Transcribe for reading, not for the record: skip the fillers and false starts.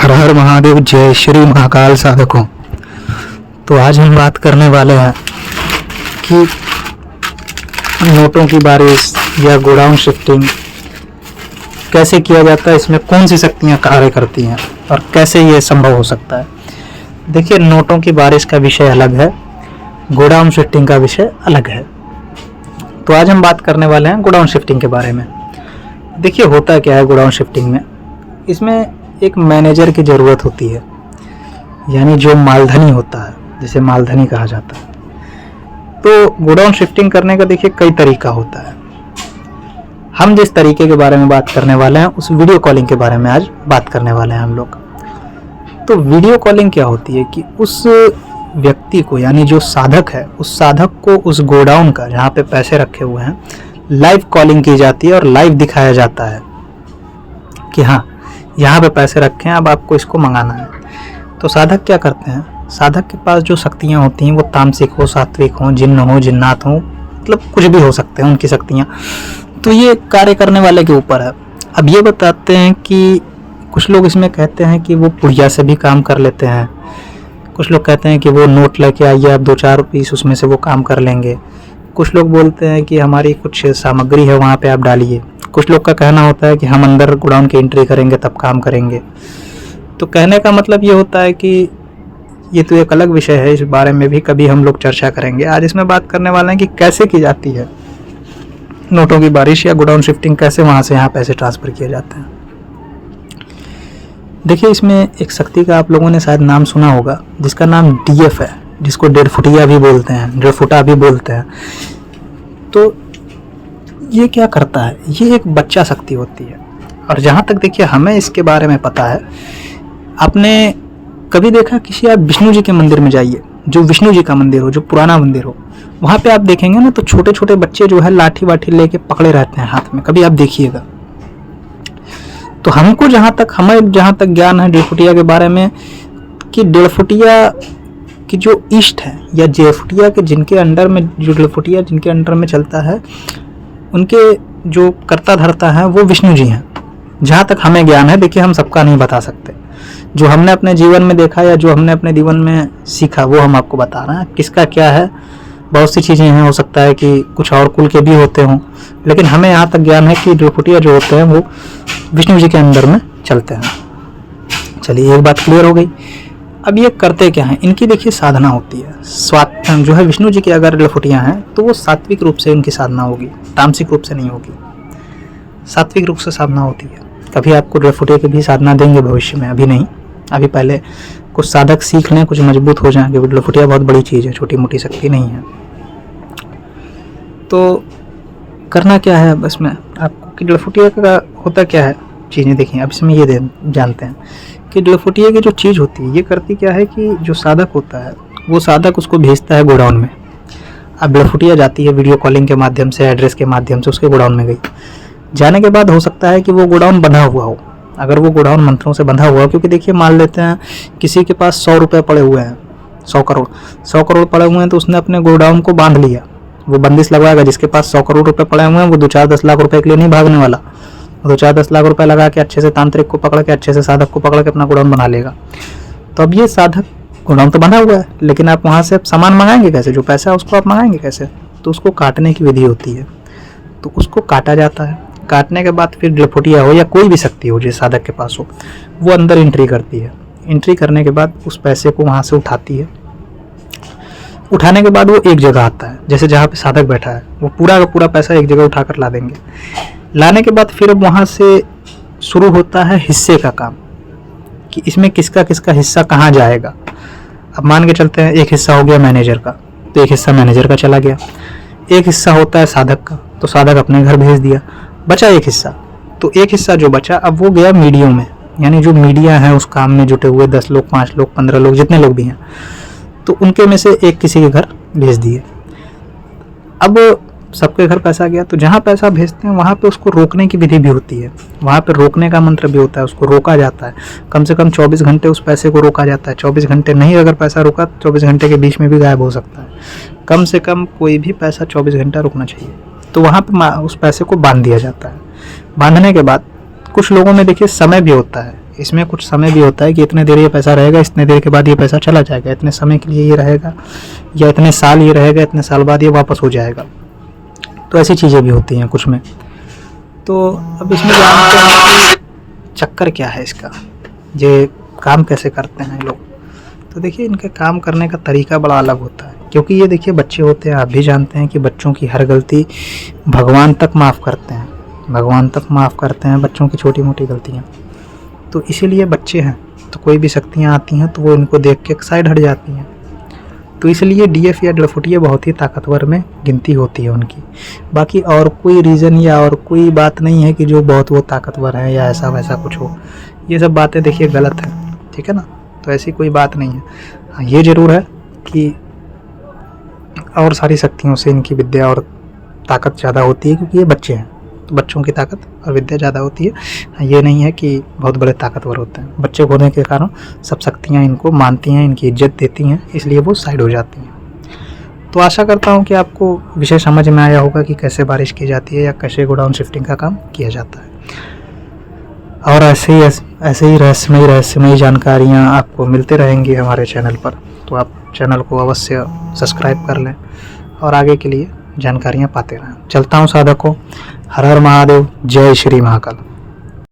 हर हर महादेव, जय श्री महाकाल साधकों। तो आज हम बात करने वाले हैं कि नोटों की बारिश या गोडाउन शिफ्टिंग कैसे किया जाता है, इसमें कौन सी शक्तियाँ कार्य करती हैं और कैसे ये संभव हो सकता है। देखिए, नोटों की बारिश का विषय अलग है, गोडाउन शिफ्टिंग का विषय अलग है। तो आज हम बात करने वाले हैं गोडाउन शिफ्टिंग के बारे में। देखिए, होता क्या है गोडाउन शिफ्टिंग में, इसमें एक मैनेजर की ज़रूरत होती है, यानी जो मालधनी होता है, जिसे मालधनी कहा जाता है। तो गोडाउन शिफ्टिंग करने का देखिए कई तरीका होता है। हम जिस तरीके के बारे में बात करने वाले हैं उस वीडियो कॉलिंग के बारे में आज बात करने वाले हैं हम लोग। तो वीडियो कॉलिंग क्या होती है कि उस व्यक्ति को, यानी जो साधक है, उस साधक को उस गोडाउन का जहाँ पे पैसे रखे हुए हैं लाइव कॉलिंग की जाती है और लाइव दिखाया जाता है कि हाँ, यहाँ पे पैसे रखे हैं, अब आपको इसको मंगाना है। तो साधक क्या करते हैं, साधक के पास जो शक्तियाँ होती हैं वो तामसिक हो, सात्विक हो, जिन्न हो, जिन्नात हो, मतलब कुछ भी हो सकते हैं उनकी शक्तियाँ। तो ये कार्य करने वाले के ऊपर है। अब ये बताते हैं कि कुछ लोग इसमें कहते हैं कि वो पुड़िया से भी काम कर लेते हैं, कुछ लोग कहते हैं कि वो नोट लेके आइए, आप 2-4 पीस उसमें से वो काम कर लेंगे। कुछ लोग बोलते हैं कि हमारी कुछ सामग्री है वहाँ पे आप डालिए। कुछ लोग का कहना होता है कि हम अंदर गोडाउन की एंट्री करेंगे तब काम करेंगे। तो कहने का मतलब ये होता है कि ये तो एक अलग विषय है, इस बारे में भी कभी हम लोग चर्चा करेंगे। आज इसमें बात करने वाले हैं कि कैसे की जाती है नोटों की बारिश या गोडाउन शिफ्टिंग, कैसे वहाँ से यहाँ पैसे ट्रांसफ़र किए जाते हैं। देखिए, इसमें एक शक्ति का आप लोगों ने शायद नाम सुना होगा, जिसका नाम डीएफ है, जिसको 1.5 फुटिया भी बोलते हैं, 1.5 फुटा भी बोलते हैं। तो ये क्या करता है, ये एक बच्चा शक्ति होती है। और जहाँ तक देखिए हमें इसके बारे में पता है, आपने कभी देखा किसी, आप विष्णु जी के मंदिर में जाइए, जो विष्णु जी का मंदिर हो, जो पुराना मंदिर हो, वहाँ पे आप देखेंगे ना तो छोटे छोटे बच्चे जो है लाठी वाठी लेके पकड़े रहते हैं हाथ में, कभी आप देखिएगा। तो हमको हमें जहाँ तक ज्ञान है 1.5 फुटिया के बारे में, कि 1.5 फुटिया की जो ईस्ट है या जेफुटिया के जिनके अंडर में, जो 1.5 फुटिया जिनके अंडर में चलता है, उनके जो कर्ता धर्ता हैं वो विष्णु जी हैं। जहाँ तक हमें ज्ञान है, देखिए हम सबका नहीं बता सकते, जो हमने अपने जीवन में देखा या जो हमने अपने जीवन में सीखा वो हम आपको बता रहे हैं। किसका क्या है, बहुत सी चीज़ें हैं, हो सकता है कि कुछ और कुल के भी होते हों, लेकिन हमें यहाँ तक ज्ञान है कि 1.5 फुटिया जो होते हैं वो विष्णु जी के अंदर में चलते हैं। चलिए, एक बात क्लियर हो गई। अब ये करते क्या हैं, इनकी देखिए साधना होती है। जो है विष्णु जी की अगर 1.5 फुटिया हैं तो वो सात्विक रूप से उनकी साधना होगी, तामसिक रूप से नहीं होगी, सात्विक रूप से साधना होती है। कभी आपको 1.5 फुटिया की भी साधना देंगे भविष्य में, अभी नहीं, अभी पहले कुछ साधक सीख लें, कुछ मजबूत हो जाएं, क्योंकि 1.5 फुटिया बहुत बड़ी चीज़ है, छोटी मोटी शक्ति नहीं है। तो करना क्या है बस में आपको कि 1.5 फुटिया का होता क्या है चीज़ें देखिए। अब इसमें ये जानते हैं कि 1.5 फुटिया की जो चीज़ होती है, ये करती क्या है कि जो साधक होता है वो साधक उसको भेजता है गोडाउन में। अब 1.5 फुटिया जाती है वीडियो कॉलिंग के माध्यम से, एड्रेस के माध्यम से उसके गोडाउन में गई। जाने के बाद हो सकता है कि वो गोडाउन बंधा हुआ हो, अगर वो गोडाउन मंत्रों से बंधा हुआ हो, क्योंकि देखिए मान लेते हैं किसी के पास 100 रुपये पड़े हुए हैं, 100 करोड़ पड़े हुए हैं, तो उसने अपने गोडाउन को बांध लिया। वो बंदिश लगवाएगा, जिसके पास 100 करोड़ रुपये पड़े हुए हैं वो 2-4-10 लाख रुपए के लिए नहीं भागने वाला। 2-4-10 लाख रुपए लगा के अच्छे से तांत्रिक को पकड़ के, अच्छे से साधक को पकड़ के अपना गोडाउन बना लेगा। तो अब ये साधक, गोडाउन तो बना हुआ है, लेकिन आप वहाँ से सामान मंगाएंगे कैसे, जो पैसा है उसको आप मंगाएंगे कैसे। तो उसको काटने की विधि होती है, तो उसको काटा जाता है। काटने के बाद फिर 1.5 फुटिया हो या कोई भी शक्ति हो जिस साधक के पास हो, वो अंदर एंट्री करती है। एंट्री करने के बाद उस पैसे को वहाँ से उठाती है। उठाने के बाद वो एक जगह आता है, जैसे जहाँ पे साधक बैठा है, वो पूरा का पूरा पैसा एक जगह उठाकर ला देंगे। लाने के बाद फिर अब वहाँ से शुरू होता है हिस्से का काम, कि इसमें किसका किसका हिस्सा कहाँ जाएगा। अब मान के चलते हैं एक हिस्सा हो गया मैनेजर का, तो एक हिस्सा मैनेजर का चला गया। एक हिस्सा होता है साधक का, तो साधक अपने घर भेज दिया, बचा एक हिस्सा। तो एक हिस्सा जो बचा अब वो गया मीडियो में, यानी जो मीडिया है उस काम में जुटे हुए 10 लोग, 5 लोग, 15 लोग, जितने लोग भी हैं, तो उनके में से एक किसी के घर भेज दिए। अब सबके घर पैसा गया, तो जहाँ पैसा भेजते हैं वहाँ पे उसको रोकने की विधि भी होती है, वहाँ पे रोकने का मंत्र भी होता है, उसको रोका जाता है। कम से कम 24 घंटे उस पैसे को रोका जाता है। 24 घंटे नहीं अगर पैसा रुका, 24 घंटे के बीच में भी गायब हो सकता है। कम से कम कोई भी पैसा 24 घंटा रुकना चाहिए। तो वहाँ पे उस पैसे को बांध दिया जाता है। बांधने के बाद कुछ लोगों में देखिए समय भी होता है, इसमें कुछ समय भी होता है कि इतने देर ये पैसा रहेगा, इतने देर के बाद ये पैसा चला जाएगा, इतने समय के लिए ये रहेगा या इतने साल ये रहेगा, इतने साल बाद ये वापस हो जाएगा। तो ऐसी चीज़ें भी होती हैं कुछ में। तो अब इसमें जानते हैं कि चक्कर क्या है इसका, ये काम कैसे करते हैं लोग। तो देखिए इनके काम करने का तरीका बड़ा अलग होता है, क्योंकि ये देखिए बच्चे होते हैं, आप भी जानते हैं कि बच्चों की हर गलती भगवान तक माफ़ करते हैं, भगवान तक माफ़ करते हैं बच्चों की छोटी मोटी गलतियाँ। तो इसीलिए बच्चे हैं तो कोई भी शक्तियाँ आती हैं तो वो इनको देख के एक साइड हट जाती हैं। तो इसलिए डीएफ या डलफुटिया बहुत ही ताकतवर में गिनती होती है उनकी। बाकी और कोई रीज़न या और कोई बात नहीं है कि जो बहुत वो ताकतवर है या ऐसा वैसा कुछ हो। ये सब बातें देखिए गलत है, ठीक है ना। तो ऐसी कोई बात नहीं है। हाँ, ये ज़रूर है कि और सारी शक्तियों से इनकी विद्या और ताकत ज़्यादा होती है, क्योंकि ये बच्चे हैं तो बच्चों की ताकत और विद्या ज़्यादा होती है। हाँ, ये नहीं है कि बहुत बड़े ताकतवर होते हैं। बच्चे होने के कारण सब शक्तियाँ इनको मानती हैं, इनकी इज्जत देती हैं, इसलिए वो साइड हो जाती हैं। तो आशा करता हूँ कि आपको विषय समझ में आया होगा कि कैसे बारिश की जाती है या कैसे गोडाउन शिफ्टिंग का काम किया जाता है। और ऐसे ही रहस्यमयी जानकारियाँ आपको मिलते रहेंगी हमारे चैनल पर। तो आप चैनल को अवश्य सब्सक्राइब कर लें और आगे के लिए जानकारियाँ पाते रहें। चलता हूँ साधकों, हर हर महादेव, जय श्री महाकाल।